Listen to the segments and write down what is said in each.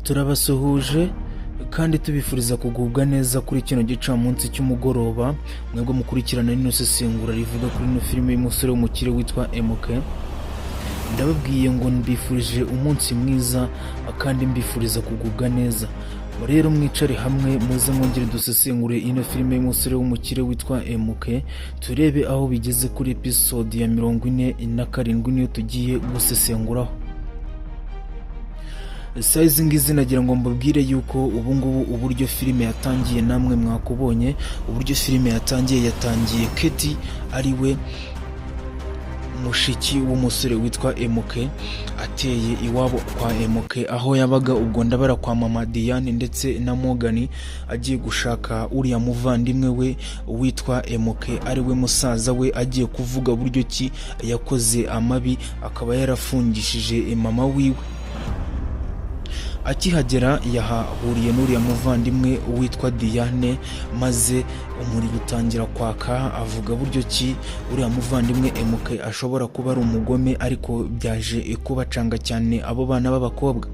turabasuhuje kandi tubifuriza kugubwa neza kuri kino gicamunsi cy'umugoroba mwebwe mukurikirana rino sesengura rivuga kuri ino filime y'umusore w'umukire witwa MK. Ndababwiye ngo mbifurije umunsi mwiza kandi mbifuriza kugubwa neza. Rero mwicare hamwe muze mwongere dusesengure ino filime y'umusore w'umukire witwa MK, turebe aho bigeze kuri episode ya 47 niyo tugiye gusesenguraho. Size ngizi nagira ngo mbabwire yuko ubungubu uburyo filime yatangiye namwe mwakubonye. Uburyo filime yatangiye Katie ariwe mushiki w'umusore witwa MK ateye iwabo kwa MK aho yabaga ubwo ndabara kwa mama Diane ndetse na Morgan agiye gushaka uriya muvandimwe we witwa MK ariwe musaza we, agiye kuvuga buryo ki yakoze amabi akaba yarafungishije mama wiwe. Akihagera yahahuriye n'uriya muvandimwe witwa Diane, maze umuriro utangira kwaka. Avuga buryo ki uriya muvandimwe MK ashobora kuba ari umugome, ariko byaje kubacanga cyane abo bana b'abakobwa.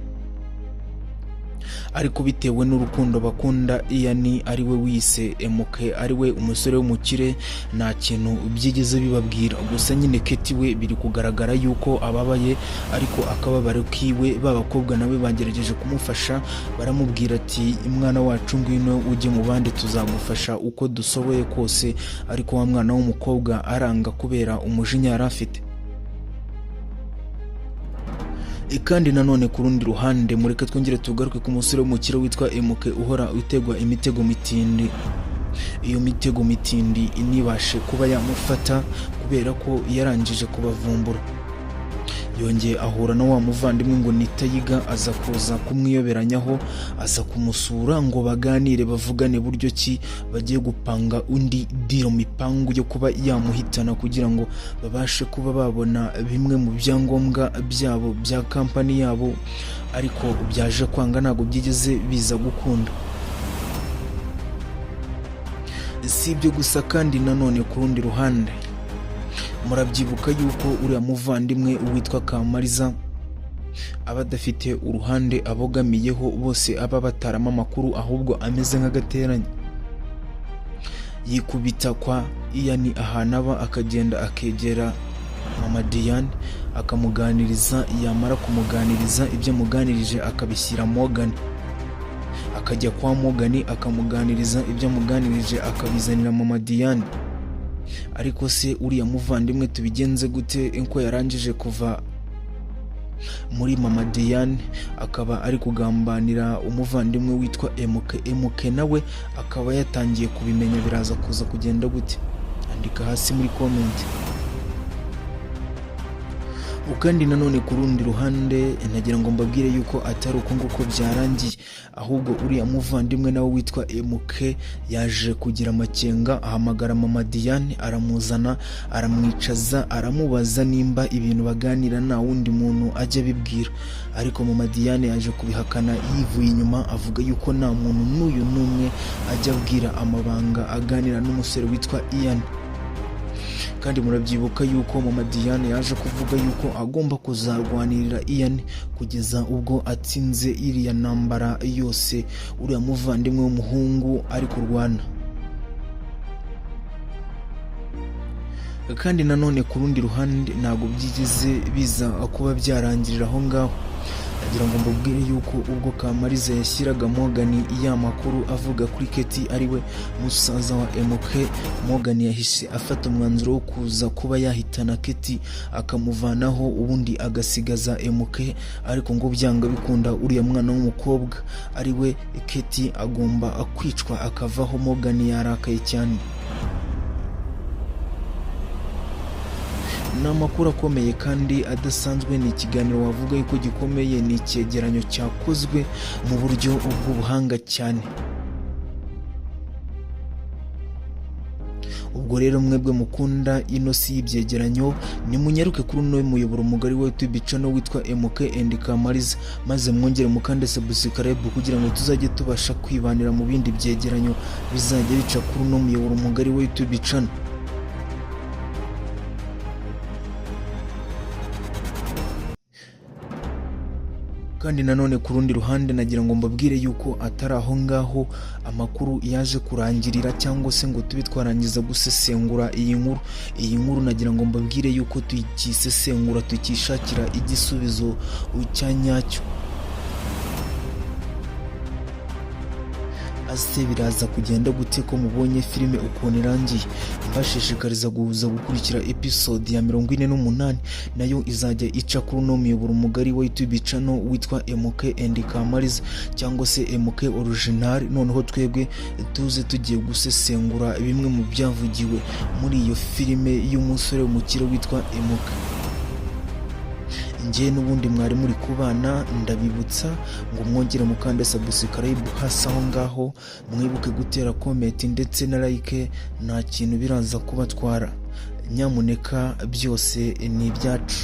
Ariko bitewe n'urukundo bakunda Ian ariwe wise MK ariwe umusore w'umukire, nta kintu byigeze bibabwira. Gusa nyine Katie we biri kugaragara yuko ababaye, ariko akababaro kiwe b'abakobwa nawe bagerageje kumufasha. Baramubwira ati mwana wacu ngwino ujye mu bandi tuzagufasha uko dusoboye kose, ariko wa mwana w'umukobwa aranga kubera umujinya yari afite. Kandi nanone ku rundi ruhande mureke twongere tugaruke ku musore w'umukire witwa MK uhora utegwa imitego mitindi. Iyo mitego mitindi inibashe kuba yamufata kubera ko yarangije kubavumbura. Yongeye ahura na wa muvandimwe ngo nitayiga, aza kuza kumwiyoberanyaho, aza kumusura ngo baganire bavugane buryo ki bagiye gupanga undi diro mipangu yo kuba yamuhitana kugira ngo babashe kuba babona bimwe mu byangombwa byabo bya kampani yabo, ariko byaje kwanga ntago byigeze biza gukunda. Si ibyo gusa kandi nanone ku rundi ruhande murabyibuka yuko uriya muvandimwe witwa Kamariza aba adafite uruhande abogamiyeho, bose aba batarama amakuru ahubwo ameze nk'agateranya. Yikubita kwa Ian ahantu aba, akagenda akegera mama Diane akamuganiriza, yamara kumuganiriza ibyo amuganirije akabishyira Morgan. Akajya kwa Morgan akamuganiriza ibyo amuganirije akabizanira mama Diane. Ariko se uriya muvandimwe tubigenze gute inko yarangije kuva muri mama Diane akaba ari kugambanira umuvandimwe witwa MK nawe akaba yatangiye kubimenya, biraza kuza kugenda gute? Andika hasi muri comment. Ukandi nanone ku rundi ruhande nagira ngo mbabwire yuko atari uko nguko byarangiye, ahubwo uriya muvandimwe nawe witwa MK yaje kugira amakenga. Ahamagara mama Diane aramuzana, aramwicaza, aramubaza nimba ibintu baganira nta wundi muntu ajya bibwira. Ariko mama Diane yaje kubihakana yivuye inyuma, avuga yuko nta muntu n'uyu n'umwe ajya abwira amabanga aganira n'umusore witwa Ian. Kandi murabyibuka yuko mama Diane yaje kuvuga yuko agomba kuzarwanirira Ian kugeza ubwo atsinze iriya ntambara yose uriya muvandimwe w'umuhungu ari kurwana. Kandi nanone ku rundi ruhande ntabwo byigeze biza kuba byarangirira aho ngaho. Nagira ngo mbabwire yuko ubwo Kamariza yashyiraga Morgan iya makuru avuga kuri Katie ariwe musaza wa MK, Morgan yahise afata umwanzuro wo kuza kuba yahitana Katie akamuvanaho, ubundi agasigaza MK. Ariko ngo byanga bikunda uriya mwana w'umukobwa ariwe Katie agomba kwicwa akavaho. Morgan yarakaye cyane. Ni amakuru akomeye kandi adasanzwe. Ni ikiganiro wavuga yuko gikomeye, ni icyegeranyo cyakozwe mu buryo bw'ubuhanga cyane. Ubwo rero mwebwe mukunda ino si y'ibyegeranyo nimunyaruke kuri uno muyoboro mugari wa YouTube channel witwa MK and Kamariza, maze mwongere mukande subscribe kugira ngo tuzajye tubasha kwibanira mu bindi byegeranyo bizajya bica kuri uno muyoboro mugari wa YouTube channel. kandi nanone ku rundi ruhande nagira ngo mbabwire yuko atari aho ngaho amakuru yaje kurangirira cyangwa se ngo tube twarangiza gusesengura iyi nkuru nagira ngo mbabwire yuko tuyisesengura tukishakira igisubizo cya nyacyo. Ase biraza kugenda gute ko mubonye filime ukuntu irangiye? Mbashishikariza gukurikira episode ya 48 nayo izajya ica kuri uno muyoboro mugari wa YouTube channel witwa MK and Kamariza cyangwa se MK original. Noneho twebwe tuze tugiye gusesengura bimwe mu byavugiwe muri iyo filime y'umusore w'umukire witwa MK. Njye n'ubundi mwari muri kubana, ndabibutsa ngo mwongere mukande subscribe hasi aho ngaho, mwibuke gutera comment ndetse na like, nta kintu biraza kubatwara. Nyamuneka byose ni ibyacu.